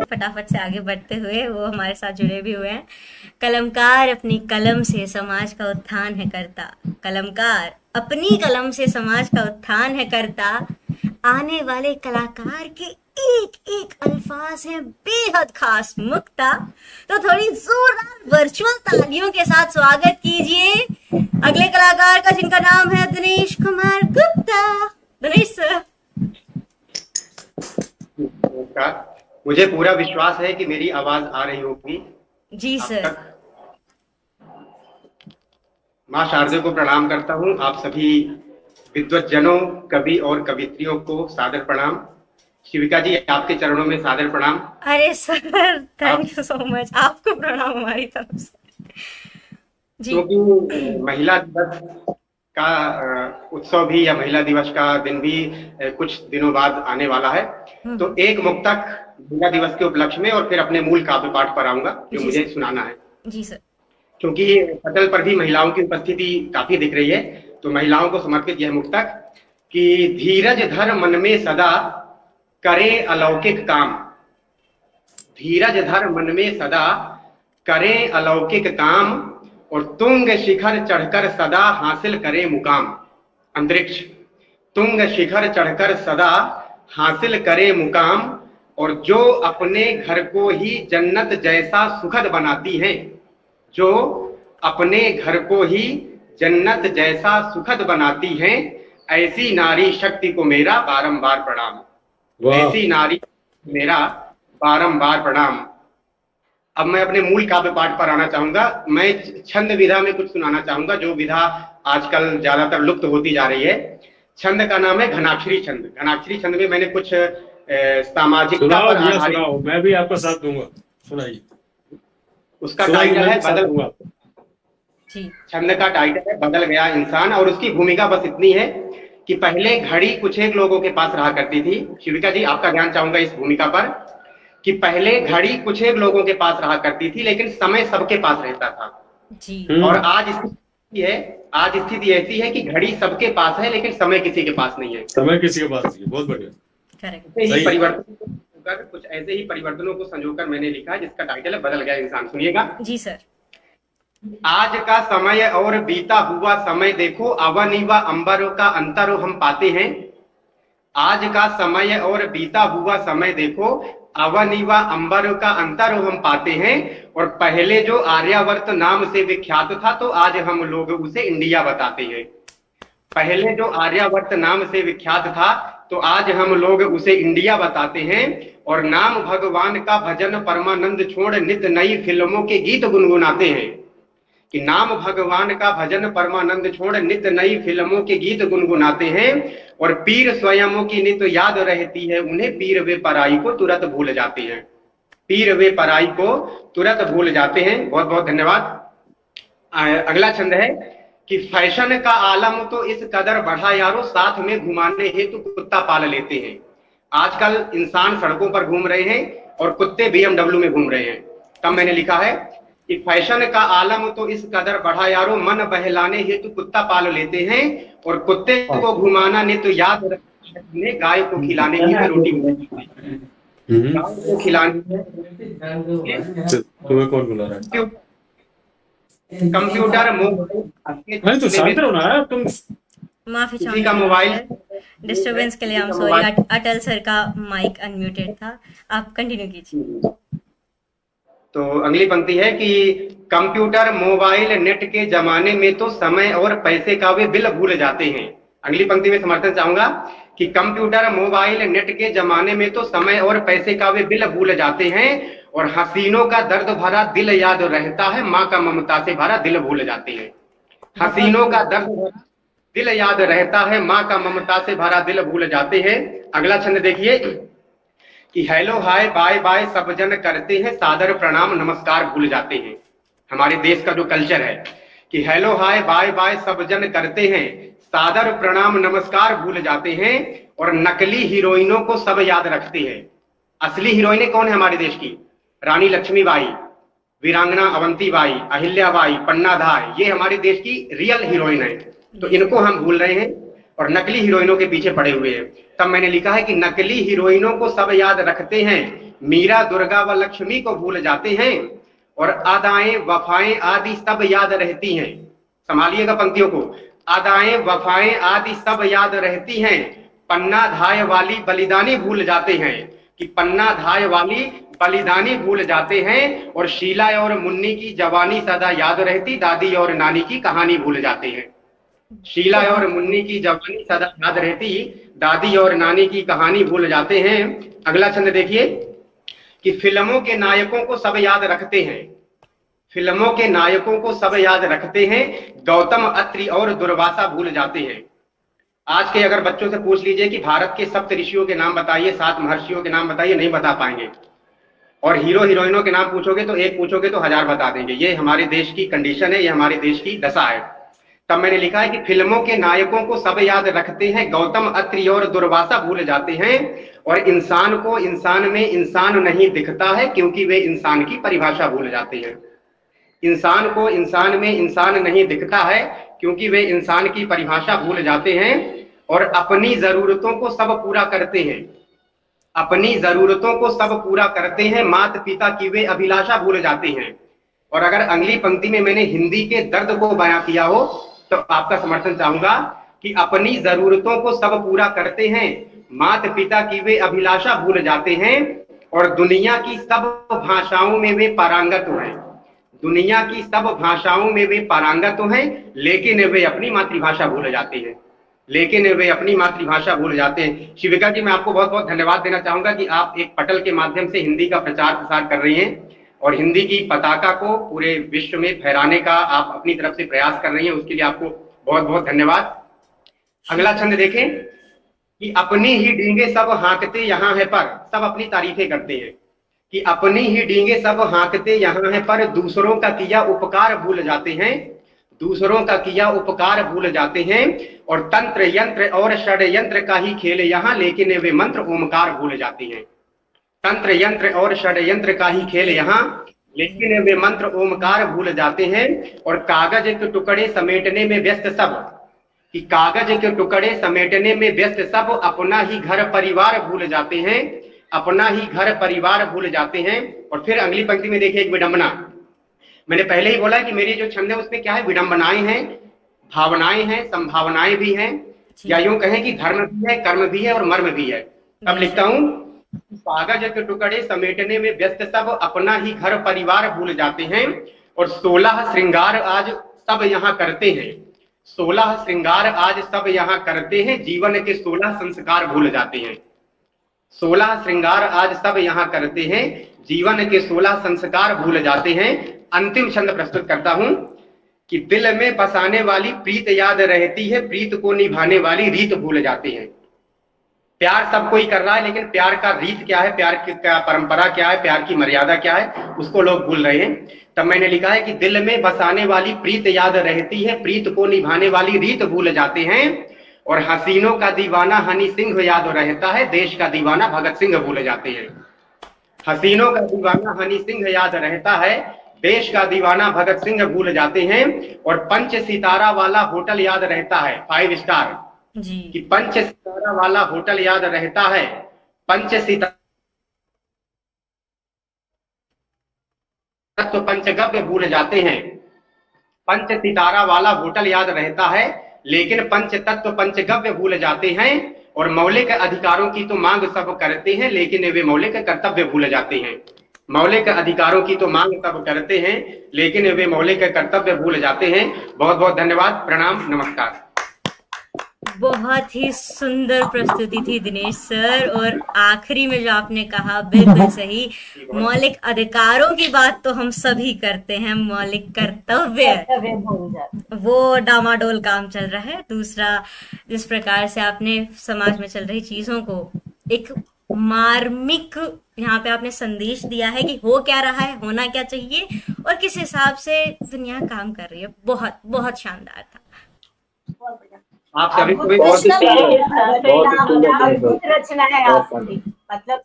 फटाफट से आगे बढ़ते हुए वो हमारे साथ जुड़े भी हुए हैं। कलमकार अपनी कलम से समाज का उत्थान है करता, कलमकार अपनी कलम से समाज का उत्थान है करता। आने वाले कलाकार के एक एक अल्फाज हैं बेहद खास मुक्ता। तो थोड़ी जोरदार वर्चुअल तालियों के साथ स्वागत कीजिए अगले कलाकार का, जिनका नाम है दिनेश कुमार गुप्ता। दिनेश सर। मुझे पूरा विश्वास है कि मेरी आवाज आ रही होगी। जी सर। माँ शारदे को प्रणाम करता हूँ। आप सभी विद्वज्जनों, कवि और कवित्रियों को सादर प्रणाम। शिविका जी, आपके चरणों में सादर प्रणाम। अरे sir, thank you so much. आपको प्रणाम हमारी तरफ से जी। क्योंकि महिला दिवस का उत्सव भी या महिला दिवस का दिन भी कुछ दिनों बाद आने वाला है, तो एक मुक्तक महिला दिवस के उपलक्ष्य में और फिर अपने मूल काव्य पाठ पर आऊंगा जो मुझे सुनाना है। जी सर। क्योंकि पटल पर भी महिलाओं की उपस्थिति काफी दिख रही है, तो महिलाओं को समर्पित यह मुक्तक कि धीरज धर मन में सदा करे अलौकिक काम। धीरज धर मन में सदा करे अलौकिक काम और तुंग शिखर चढ़कर सदा हासिल करे मुकाम। अंतरिक्ष तुंग शिखर चढ़कर सदा हासिल करे मुकाम और जो अपने घर को ही जन्नत जैसा सुखद बनाती हैं, जो अपने घर को ही जन्नत जैसा सुखद बनाती हैं, ऐसी नारी शक्ति को मेरा बारंबार प्रणाम। ऐसी नारी मेरा बारंबार प्रणाम। अब मैं अपने मूल काव्य पाठ पर आना चाहूंगा। मैं छंद विधा में कुछ सुनाना चाहूंगा, जो विधा आजकल ज्यादातर लुप्त होती जा रही है। छंद का नाम है घनाक्षरी छंद। घनाक्षरी छंद में मैंने कुछ सामाजिकता पर आधारित, मैं भी आपका साथ दूंगा, सुनाइए। उसका टाइटल है बदल। छंद का टाइटल है बदल गया इंसान, और उसकी भूमिका बस इतनी है कि पहले घड़ी कुछ एक लोगों के पास रहा करती थी। शिविका जी, आपका ध्यान चाहूंगा इस भूमिका पर कि पहले घड़ी कुछ एक लोगों के पास रहा करती थी, लेकिन समय सबके पास रहता था जी। और आज स्थिति ऐसी है कि घड़ी सबके पास है लेकिन समय किसी के पास नहीं है। समय किसी के पास नहीं है। बहुत बढ़िया। कुछ ऐसे ही परिवर्तनों को संजोकर मैंने लिखा है, जिसका टाइटल है बदल गया इंसान। सुनिएगा जी सर। आज का समय और बीता हुआ समय देखो, अवन व अंबर का अंतर हम पाते हैं। आज का समय और बीता हुआ समय देखो, अवन व अंबर का अंतर हम पाते हैं। और पहले जो आर्यावर्त नाम से विख्यात था, तो आज हम लोग उसे इंडिया बताते हैं। पहले जो आर्यावर्त नाम से विख्यात था, तो आज हम लोग उसे इंडिया बताते हैं। और नाम भगवान का भजन परमानंद छोड़ नित नई फिल्मों के गीत गुनगुनाते हैं। कि नाम भगवान का भजन परमानंद छोड़ नित नई फिल्मों के गीत गुनगुनाते हैं। और पीर स्वयं की नित याद रहती है उन्हें, पीर वे पराई को तुरंत भूल जाते हैं। पीर वे पराई को तुरंत भूल जाते हैं। बहुत बहुत धन्यवाद। अगला छंद है कि फैशन का आलम तो इस कदर बढ़ा यारो, साथ में घुमाने हेतु कुत्ता पाल लेते हैं। आजकल इंसान सड़कों पर घूम रहे हैं और कुत्ते BMW में घूम रहे हैं। तब मैंने लिखा है कि फैशन का आलम तो इस कदर बढ़ा यारो, मन बहलाने हेतु कुत्ता पाल लेते हैं। और कुत्ते को घुमाना ने तो याद रखने, गाय को खिलाने की रोटी गाय को खिलाने। तुम्हें कौन बुला रहा है? कंप्यूटर मोबाइल तो शांत रहो ना तुम। माफी चाहूंगा मोबाइल डिस्टरबेंस के लिए। हम सॉरी, अटल सर का माइक अनम्यूटेड था। आप कंटिन्यू कीजिए। तो अगली पंक्ति है कि कंप्यूटर मोबाइल नेट के जमाने में तो समय और पैसे का वे बिल भूल जाते हैं। अगली पंक्ति में समर्थन चाहूंगा कि कंप्यूटर मोबाइल नेट के जमाने में तो समय और पैसे का वे बिल भूल जाते हैं। और हसीनों का दर्द भरा दिल याद रहता है, माँ का ममता से भरा दिल भूल जाते हैं। हसीनों का दर्द भरा दिल याद रहता है, माँ का ममता से भरा दिल भूल जाते हैं। अगला छंद देखिए कि हेलो हाय बाय बाय सब जन करते हैं, सादर प्रणाम नमस्कार भूल जाते हैं। हमारे देश का जो कल्चर है कि हेलो हाय बाय बाय सब जन करते हैं, सादर प्रणाम नमस्कार भूल जाते हैं। और नकली हीरोइनों को सब याद रखते हैं। असली हीरोइनें कौन है हमारे देश की? रानी लक्ष्मीबाई, वीरांगना अवंतीबाई, अहिल्याबाई, पन्नाधाय, ये हमारे देश की रियल हीरोइन है। तो इनको हम भूल रहे हैं और नकली हीरोइनों के पीछे पड़े हुए हैं। तब मैंने लिखा है कि नकली हीरोइनों को सब याद रखते हैं, मीरा दुर्गा व लक्ष्मी को भूल जाते हैं, और अदाएं वफाएं आदि सब याद रहती हैं। संभालिएगा पंक्तियों को, अदाएं वफाएं आदि सब याद रहती हैं, पन्ना धाय वाली बलिदानी भूल जाते हैं, कि पन्ना धाय वाली बलिदानी भूल जाते हैं, और शीला और मुन्नी की जवानी सदा याद रहती, दादी और नानी की कहानी भूल जाते हैं। शीला और मुन्नी की जवानी सदा याद रहती, दादी और नानी की कहानी भूल जाते हैं। अगला छंद देखिए कि फिल्मों के नायकों को सब याद रखते हैं, फिल्मों के नायकों को सब याद रखते हैं, गौतम अत्रि और दुर्वासा भूल जाते हैं। आज के अगर बच्चों से पूछ लीजिए कि भारत के सप्त ऋषियों के नाम बताइए, 7 महर्षियों के नाम बताइए, नहीं बता पाएंगे। और हीरो हीरोइनों के नाम पूछोगे तो एक पूछोगे तो 1000 बता देंगे। ये हमारे देश की कंडीशन है, ये हमारे देश की दशा है। तब मैंने लिखा है कि फिल्मों के नायकों को सब याद रखते हैं, गौतम अत्रि और दुर्वासा भूल जाते हैं, और इंसान को इंसान में इंसान नहीं दिखता है क्योंकि वे इंसान की परिभाषा भूल जाते हैं। इंसान को इंसान में इंसान नहीं दिखता है क्योंकि वे इंसान की परिभाषा भूल जाते हैं, और अपनी जरूरतों को सब पूरा करते हैं, अपनी जरूरतों को सब पूरा करते हैं, माता पिता की वे अभिलाषा भूल जाते हैं। और अगर अगली पंक्ति में मैंने हिंदी के दर्द को बयां किया हो तो आपका समर्थन चाहूंगा कि अपनी जरूरतों को सब पूरा करते हैं, माता पिता की वे अभिलाषा भूल जाते हैं, और दुनिया की सब भाषाओं में वे पारंगत हैं, दुनिया की सब भाषाओं में वे पारंगत हैं, लेकिन वे अपनी मातृभाषा भूल जाते हैं, लेकिन वे अपनी मातृभाषा भूल जाते हैं। शिविका जी, मैं आपको बहुत बहुत धन्यवाद देना चाहूंगा कि आप एक पटल के माध्यम से हिंदी का प्रचार प्रसार कर रही हैं और हिंदी की पताका को पूरे विश्व में फहराने का आप अपनी तरफ से प्रयास कर रही हैं, उसके लिए आपको बहुत बहुत धन्यवाद। अगला छंद देखें कि अपनी ही डींगे सब हाँकते यहाँ है पर, सब अपनी तारीफें करते हैं कि अपनी ही डींगे सब हाँकते यहाँ है पर, दूसरों का किया उपकार भूल जाते हैं, दूसरों का किया उपकार भूल जाते हैं, और तंत्र यंत्र और षड्यंत्र का ही खेल यहाँ, लेकिन वे मंत्र ओमकार भूल जाते हैं। तंत्र यंत्र और षड्यंत्र का ही खेल यहाँ, लेकिन वे मंत्र ओमकार भूल जाते हैं, और कागज के टुकड़े समेटने में व्यस्त सब, कि कागज के टुकड़े समेटने में व्यस्त सब, अपना ही घर परिवार भूल जाते हैं, अपना ही घर परिवार भूल जाते हैं। और फिर अगली पंक्ति में देखिए एक विडंबना, मैंने पहले ही बोला कि मेरी जो छंद है उसमें क्या है, विडंबनाएं हैं, भावनाएं हैं, संभावनाएं भी हैं, या यूं कहें कि धर्म भी है, कर्म भी है और मर्म भी है। अब लिखता हूं, कागज के टुकड़े समेटने में व्यस्त सब, अपना ही घर परिवार भूल जाते हैं, और 16 श्रृंगार आज सब यहाँ करते हैं, 16 श्रृंगार आज सब यहाँ करते हैं, जीवन के 16 संस्कार भूल जाते हैं, 16 श्रृंगार आज सब यहाँ करते हैं, जीवन के 16 संस्कार भूल जाते हैं। अंतिम छंद प्रस्तुत करता हूं कि दिल में बसाने वाली प्रीत याद रहती है, प्रीत को निभाने वाली रीत भूल जाते हैं। प्यार सब कोई कर रहा है, लेकिन प्यार का रीत क्या है, प्यार की क्या परंपरा क्या है, प्यार की मर्यादा क्या है, उसको लोग भूल रहे हैं। तब मैंने लिखा है कि दिल में बसाने वाली प्रीत याद रहती है, प्रीत को निभाने वाली रीत भूल जाते हैं, और हसीनों का दीवाना हनी सिंह याद रहता है, देश का दीवाना भगत सिंह भूल जाते हैं। हसीनों का दीवाना हनी सिंह याद रहता है, देश का दीवाना भगत सिंह भूल जाते हैं, और 5 सितारा वाला होटल याद रहता है, 5 स्टार जी, कि 5 सितारा वाला होटल याद रहता है, 5 सितारा तो पंचगव्य भूल जाते हैं, 5 सितारा वाला होटल याद रहता है, लेकिन पंच तत्व पंचगव्य भूल जाते हैं, और मौलिक अधिकारों की तो मांग सब करते हैं, लेकिन वे मौलिक कर्तव्य भूल जाते हैं। मौलिक अधिकारों की तो मांग सब करते हैं, लेकिन वे मौलिक कर्तव्य भूल जाते हैं। बहुत बहुत धन्यवाद, प्रणाम, नमस्कार। बहुत ही सुंदर प्रस्तुति थी दिनेश सर, और आखिरी में जो आपने कहा बिल्कुल सही, मौलिक अधिकारों की बात तो हम सभी करते हैं, मौलिक कर्तव्य वो डामाडोल काम चल रहा है। दूसरा, जिस प्रकार से आपने समाज में चल रही चीजों को एक मार्मिक यहाँ पे आपने संदेश दिया है कि हो क्या रहा है, होना क्या चाहिए और किस हिसाब से दुनिया काम कर रही है, बहुत बहुत शानदार था। आप सभी को रचना है आपकी, मतलब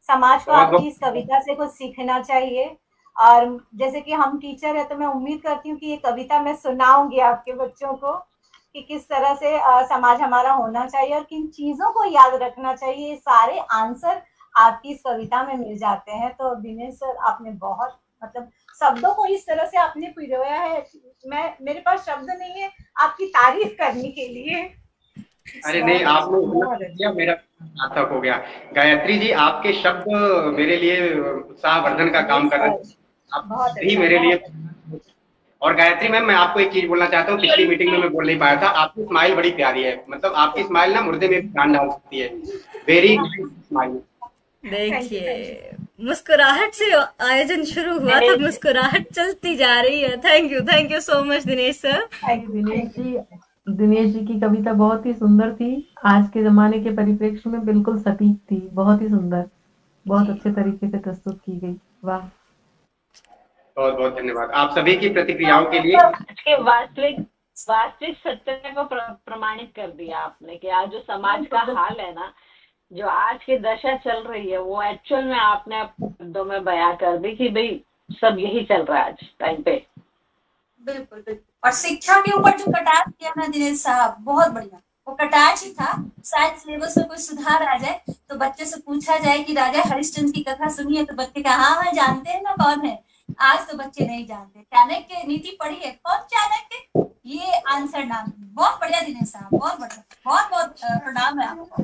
समाज को आपकी इस कविता से कुछ सीखना चाहिए। और जैसे कि हम टीचर है तो मैं उम्मीद करती हूँ कि ये कविता मैं सुनाऊंगी आपके बच्चों को, कि किस तरह से समाज हमारा होना चाहिए और किन चीजों को याद रखना चाहिए, ये सारे आंसर आपकी इस कविता में मिल जाते हैं। तो दिनेश सर, आपने बहुत मतलब शब्दों को इस तरह से आपने पिरोया है, मेरे पास शब्द नहीं है आपकी तारीफ करने के लिए। अरे नहीं, आपने किया, मेरा सार्थक हो गया। गायत्री जी, आपके शब्द मेरे लिए उत्साहवर्धन का काम कर रहे हैं, आप भी मेरे लिए। और गायत्री मैम, मैं आपको एक चीज बोलना चाहता हूँ, पिछली मीटिंग में मैं बोल नहीं पाया था, आपकी स्माइल बड़ी प्यारी है, मतलब आपकी स्माइल ना मुर्दे में जान डाल सकती है। Very nice smile. देखिए, मुस्कुराहट से आयोजन शुरू हुआ था, मुस्कुराहट चलती जा रही है। Thank you so much Dinesh sir. Dinesh ji की कविता बहुत ही सुंदर थी, आज के जमाने के परिप्रेक्ष्य में बिल्कुल सटीक थी, बहुत ही सुंदर, बहुत अच्छे तरीके से प्रस्तुत की गई। वाह, बहुत बहुत धन्यवाद आप सभी की प्रतिक्रियाओं के लिए। आज के वास्तविक सत्य को प्रमाणित कर दिया आपने कि आज जो समाज का हाल है ना, जो आज की दशा चल रही है, वो एक्चुअल में आपने शब्दों में बयां कर दी कि भाई सब यही चल रहा है आज टाइम पे। बिल्कुल बिल्कुल। और शिक्षा के ऊपर जो कटाक्ष किया ना दिनेश साहब, बहुत बढ़िया, वो कटाक्ष ही था। शायद सिलेबस में कोई सुधार आ जाए तो बच्चे से पूछा जाए कि राजा हरिश्चंद्र की कथा सुनी है, तो बच्चे कहा हाँ जानते हैं ना कौन है। आज तो बच्चे नहीं जानते। चाणक्य नीति पढ़ी है, कौन चाणक्य, ये आंसर नाम। बहुत बढ़िया दिनेश साहब, बहुत बढ़िया, बहुत बहुत प्रणाम है आपको।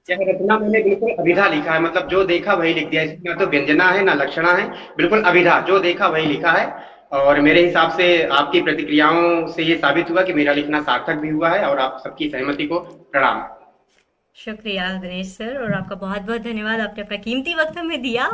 यह रचना मैंने बिल्कुल अभिधा लिखा है, मतलब जो देखा वही लिख दिया, इसमें ना तो व्यंजना है ना लक्षणा है, बिल्कुल अभिधा, जो देखा वही लिखा है। और मेरे हिसाब से आपकी प्रतिक्रियाओं से ये साबित हुआ कि मेरा लिखना सार्थक भी हुआ है, और आप सबकी सहमति को प्रणाम। शुक्रिया दिनेश सर, और आपका बहुत बहुत धन्यवाद, आपने अपना कीमती वक्त हमें दिया।